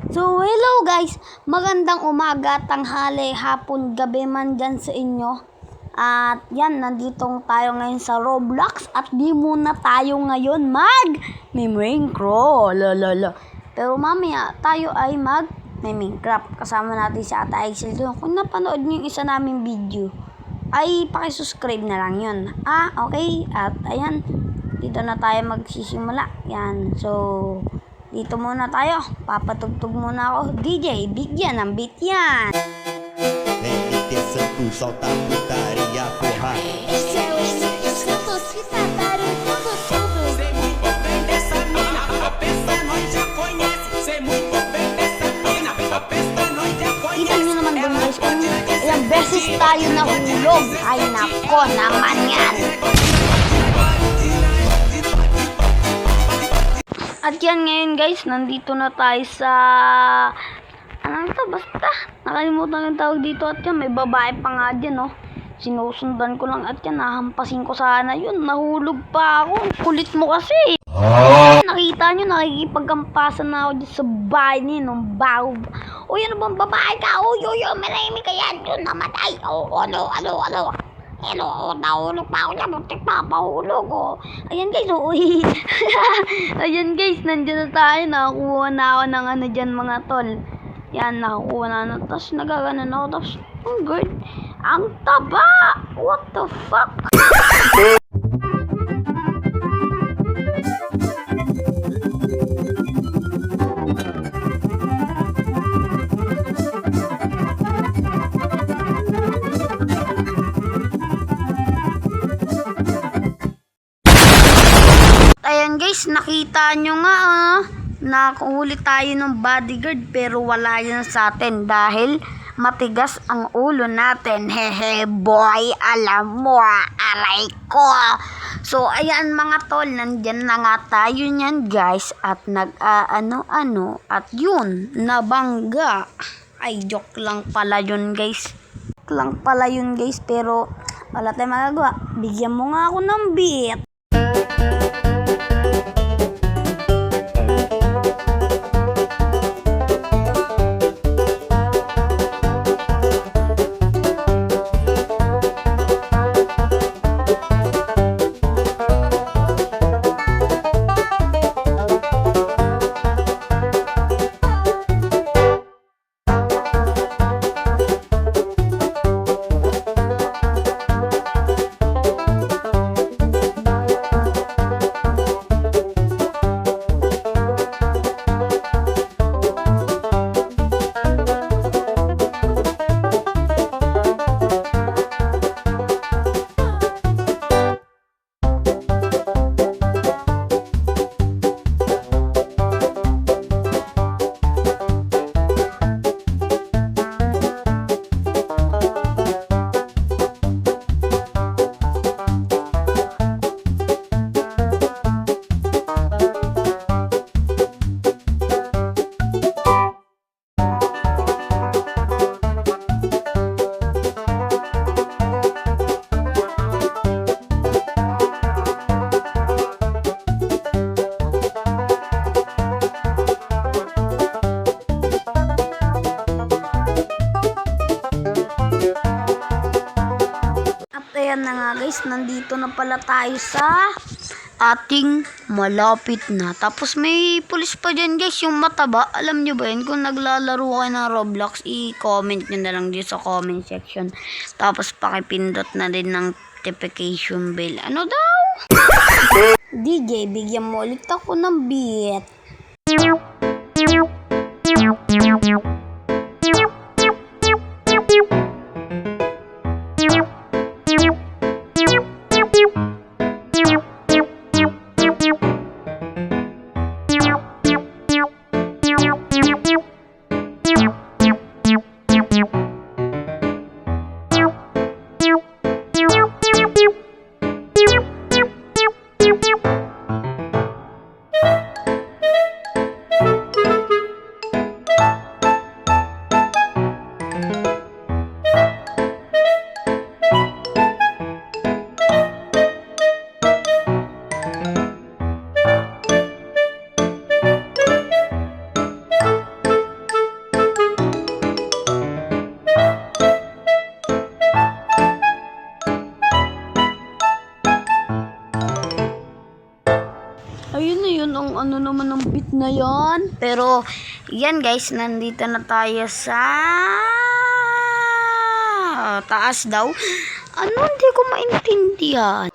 So, hello guys! Magandang umaga, tanghali, hapon, gabi man dyan sa inyo. At yan, nandito tayo ngayon sa Roblox at di muna tayo ngayon Minecraft. Pero mamaya tayo ay Minecraft. Kasama natin si Ate Aisel doon. Kung napanood niyo yung isa naming video, ay pakisubscribe na lang yun. Okay. At ayan, dito na tayo magsisimula. Yan, so dito muna tayo. Papatugtog muna ako. DJ, bigyan ng beat yan. MT Santo, solta a putaria, porra. Esse é o MT Santos que tá barulhando tudo. Sei muito bem dessa mina, a peça nós já conhece. Sei muito bem dessa mina, a peça nós já Kita conhece. nyo naman dun guys, kung ilang beses tayo nahulog. Ay nako naman yan. At yan ngayon guys, nandito na tayo sa ano to, basta nakalimutan yung tawag dito. At yan, may babae pa nga dyan, no. Sinusundan ko lang at yan, nahampasin ko sana yun. Nahulog pa ako. Kulit mo kasi. Nakita nyo, nakikipagkampasan na ako dyan sa bahay niya nung bago. Uy, ano bang babae ka? Uy, malahimik ka yan. Yun, namatay. Ano. Nahulog pa ako dyan. Muntik pa mahulog. Ayan guys, uy. Ayan guys, nandiyan na tayo. Nakakuha na ako ng ano dyan mga tol. Yan, nakakuha na. Tapos nagaganan ako. Tapos, good. Ang taba! What the fuck? Ayan guys, nakita nyo nga nakahuli tayo ng bodyguard pero wala yun sa atin dahil matigas ang ulo natin. Hehe boy, alam mo aray ko. So ayan mga tol, nandyan na nga tayo nyan guys at nag-ano at yun, nabangga. Ay joke lang pala yun guys. Pero wala tayong magagawa. Bigyan mo nga ako ng beat. Ayan na nga guys, nandito na pala tayo sa ating malapit na. Tapos may pulis pa dyan guys, yung mataba. Alam nyo ba yun? Kung naglalaro kayo ng Roblox, i-comment nyo na lang dito sa comment section. Tapos pakipindot na din ng notification bell. Ano daw? DJ, bigyan mo ulit ako ng beat. ano naman ang beat na yan. Pero, yan guys, nandito na tayo sa taas daw. Ano, hindi ko maintindihan.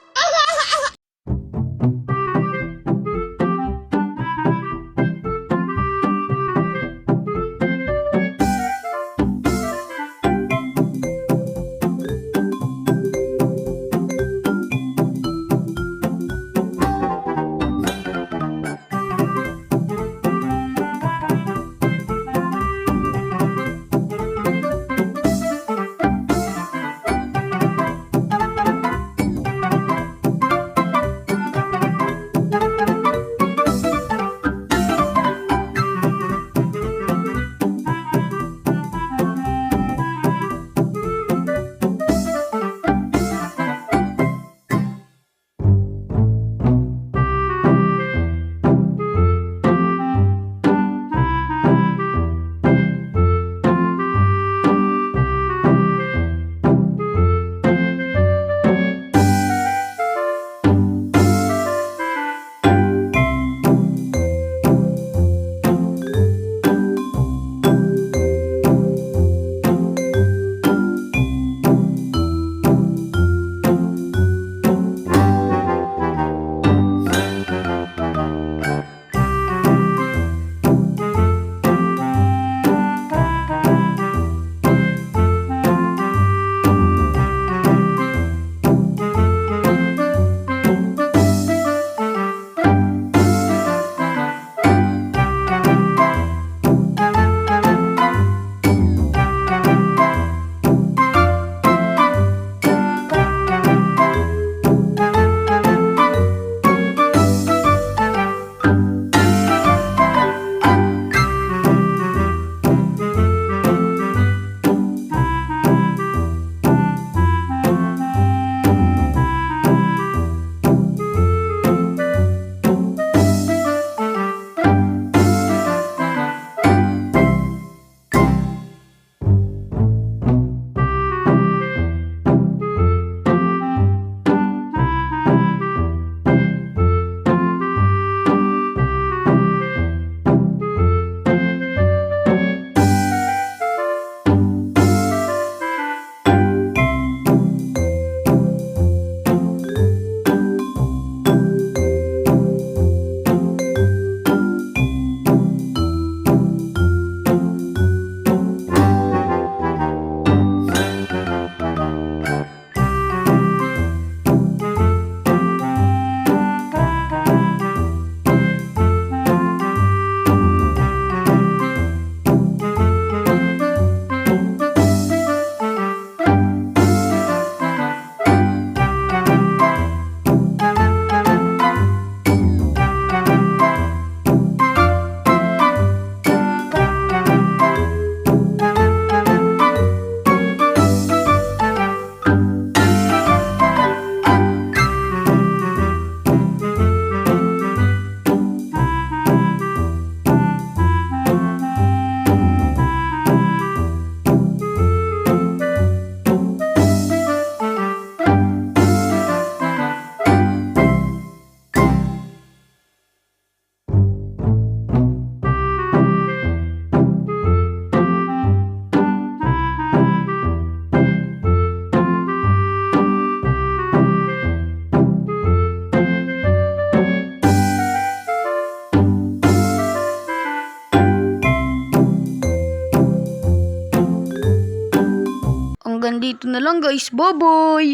Hanggang dito na lang guys. Bye-bye!